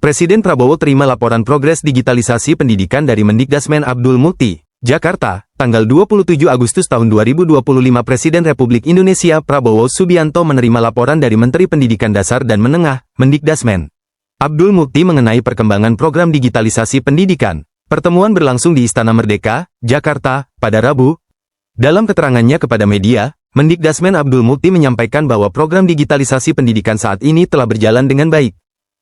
Presiden Prabowo terima laporan progres digitalisasi pendidikan dari Mendikdasmen Abdul Mukti, Jakarta, tanggal 27 Agustus tahun 2025. Presiden Republik Indonesia Prabowo Subianto menerima laporan dari Menteri Pendidikan Dasar dan Menengah, Mendikdasmen Abdul Mukti mengenai perkembangan program digitalisasi pendidikan. Pertemuan berlangsung di Istana Merdeka, Jakarta, pada Rabu. Dalam keterangannya kepada media, Mendikdasmen Abdul Mukti menyampaikan bahwa program digitalisasi pendidikan saat ini telah berjalan dengan baik.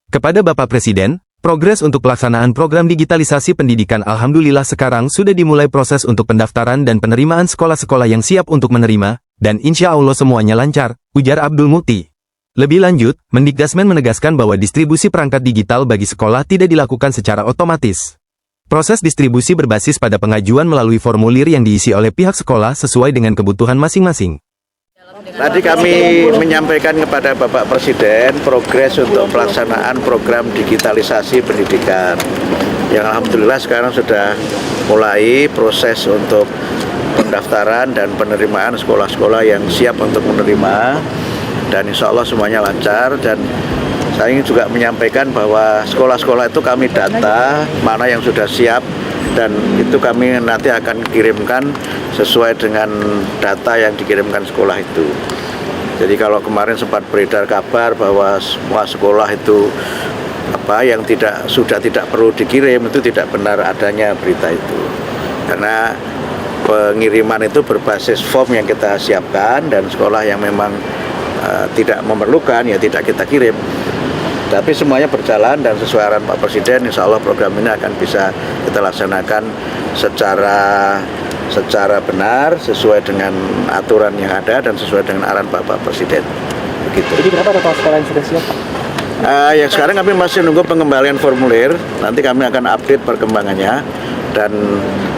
Kepada Bapak Presiden, progres untuk pelaksanaan program digitalisasi pendidikan alhamdulillah sekarang sudah dimulai proses untuk pendaftaran dan penerimaan sekolah-sekolah yang siap untuk menerima, dan insya Allah semuanya lancar, ujar Abdul Mukti. Lebih lanjut, Mendikdasmen menegaskan bahwa distribusi perangkat digital bagi sekolah tidak dilakukan secara otomatis. Proses distribusi berbasis pada pengajuan melalui formulir yang diisi oleh pihak sekolah sesuai dengan kebutuhan masing-masing. Tadi kami menyampaikan kepada Bapak Presiden progres untuk pelaksanaan program digitalisasi pendidikan yang alhamdulillah sekarang sudah mulai proses untuk pendaftaran dan penerimaan sekolah-sekolah yang siap untuk menerima, dan insya Allah semuanya lancar. Dan saya ingin juga menyampaikan bahwa sekolah-sekolah itu kami data mana yang sudah siap, dan itu kami nanti akan kirimkan sesuai dengan data yang dikirimkan sekolah itu. Jadi kalau kemarin sempat beredar kabar bahwa semua sekolah itu yang sudah tidak perlu dikirim, itu tidak benar adanya berita itu. Karena pengiriman itu berbasis form yang kita siapkan, dan sekolah yang memang tidak memerlukan ya tidak kita kirim. Tapi semuanya berjalan dan sesuai arahan Pak Presiden, insya Allah program ini akan bisa kita laksanakan secara benar, sesuai dengan aturan yang ada dan sesuai dengan arahan Bapak Presiden. Begitu. Jadi berapa total sekolah yang sudah siap, Pak? Yang sekarang kami masih nunggu pengembalian formulir, nanti kami akan update perkembangannya. Dan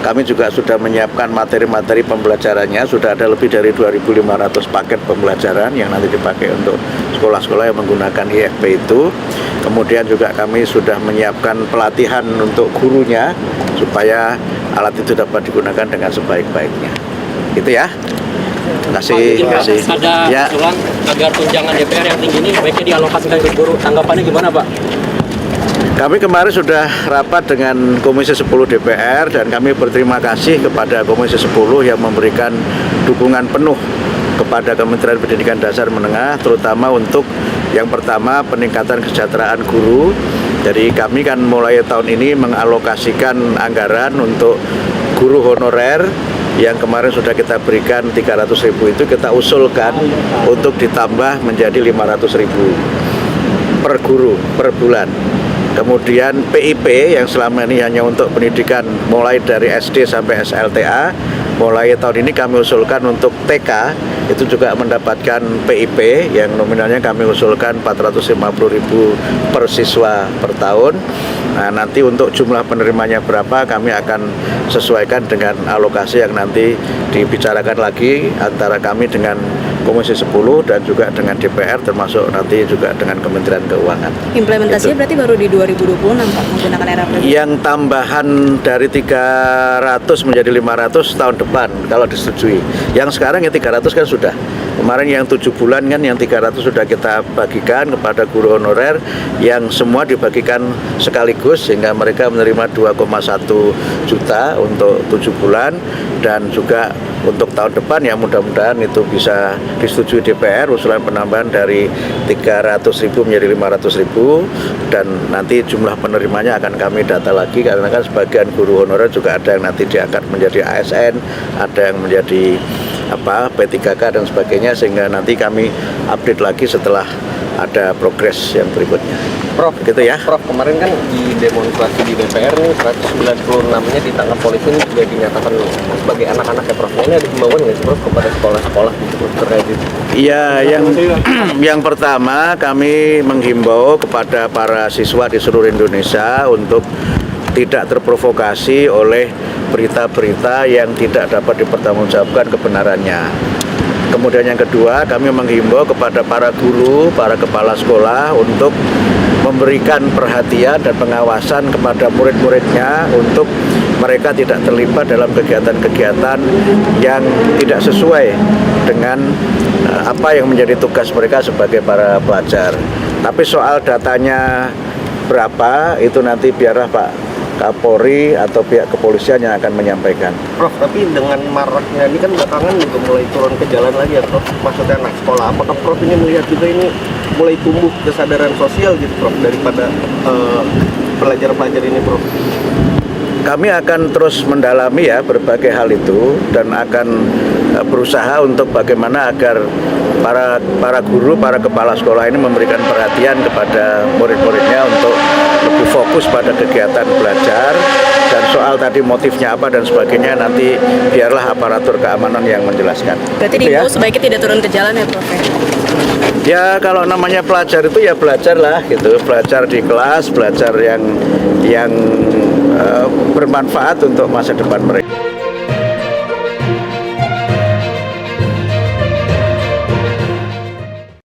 kami juga sudah menyiapkan materi-materi pembelajarannya, sudah ada lebih dari 2.500 paket pembelajaran yang nanti dipakai untuk sekolah-sekolah yang menggunakan IFP itu. Kemudian juga kami sudah menyiapkan pelatihan untuk gurunya, supaya alat itu dapat digunakan dengan sebaik-baiknya. Gitu ya. Terima kasih. Ada ya. usulan agar tunjangan DPR yang tinggi ini baiknya dialokasikan ke guru. Tanggapannya gimana, Pak? Kami kemarin sudah rapat dengan Komisi 10 DPR, dan kami berterima kasih kepada Komisi 10 yang memberikan dukungan penuh kepada Kementerian Pendidikan Dasar Menengah, terutama untuk yang pertama peningkatan kesejahteraan guru. Jadi kami kan mulai tahun ini mengalokasikan anggaran untuk guru honorer yang kemarin sudah kita berikan 300.000 itu kita usulkan untuk ditambah menjadi 500.000 per guru per bulan. Kemudian PIP yang selama ini hanya untuk pendidikan mulai dari SD sampai SLTA, mulai tahun ini kami usulkan untuk TK itu juga mendapatkan PIP yang nominalnya kami usulkan 450.000 per siswa per tahun. Nah, nanti untuk jumlah penerimanya berapa kami akan sesuaikan dengan alokasi yang nanti dibicarakan lagi antara kami dengan Komisi 10 dan juga dengan DPR, termasuk nanti juga dengan Kementerian Keuangan. Implementasinya berarti baru di 2026, Pak, menggunakan era presiden? Yang tambahan dari 300 menjadi 500 tahun depan kalau disetujui. Yang sekarang yang 300 kan sudah. Kemarin yang 7 bulan kan yang 300 sudah kita bagikan kepada guru honorer, yang semua dibagikan sekaligus sehingga mereka menerima 2,1 juta untuk 7 bulan. Dan juga untuk tahun depan ya mudah-mudahan itu bisa disetujui DPR usulan penambahan dari 300.000 menjadi 500.000, dan nanti jumlah penerimanya akan kami data lagi, karena kan sebagian guru honorer juga ada yang nanti diangkat menjadi ASN, ada yang menjadi P3K dan sebagainya, sehingga nanti kami update lagi setelah ada progres yang berikutnya. Prof, gitu ya. Prof, kemarin kan di demonstrasi di DPR nih 196-nya ditangkap polisi juga dinyatakan sebagai anak-anak ya, Prof. Ini ada himbauan nggak sih, Prof, kepada sekolah-sekolah terkait itu? Iya, yang pertama kami menghimbau kepada para siswa di seluruh Indonesia untuk tidak terprovokasi oleh berita-berita yang tidak dapat dipertanggungjawabkan kebenarannya. Kemudian yang kedua, kami menghimbau kepada para guru, para kepala sekolah untuk memberikan perhatian dan pengawasan kepada murid-muridnya untuk mereka tidak terlibat dalam kegiatan-kegiatan yang tidak sesuai dengan apa yang menjadi tugas mereka sebagai para pelajar. Tapi soal datanya berapa itu nanti biarlah Pak Kapolri atau pihak kepolisian yang akan menyampaikan. Prof, tapi dengan maraknya ini kan belakangan juga mulai turun ke jalan lagi ya Prof, maksudnya anak sekolah, apakah Prof ini melihat juga ini mulai tumbuh kesadaran sosial gitu Prof daripada pelajar-pelajar ini Prof? Kami akan terus mendalami ya berbagai hal itu dan akan berusaha untuk bagaimana agar para guru, para kepala sekolah ini memberikan perhatian kepada murid-muridnya untuk lebih fokus pada kegiatan belajar, dan soal tadi motifnya apa dan sebagainya nanti biarlah aparatur keamanan yang menjelaskan. Berarti Itu ya. diimbau sebaiknya tidak turun ke jalan ya Prof? Ya kalau namanya pelajar itu ya belajar lah gitu, belajar di kelas, belajar yang bermanfaat untuk masa depan mereka.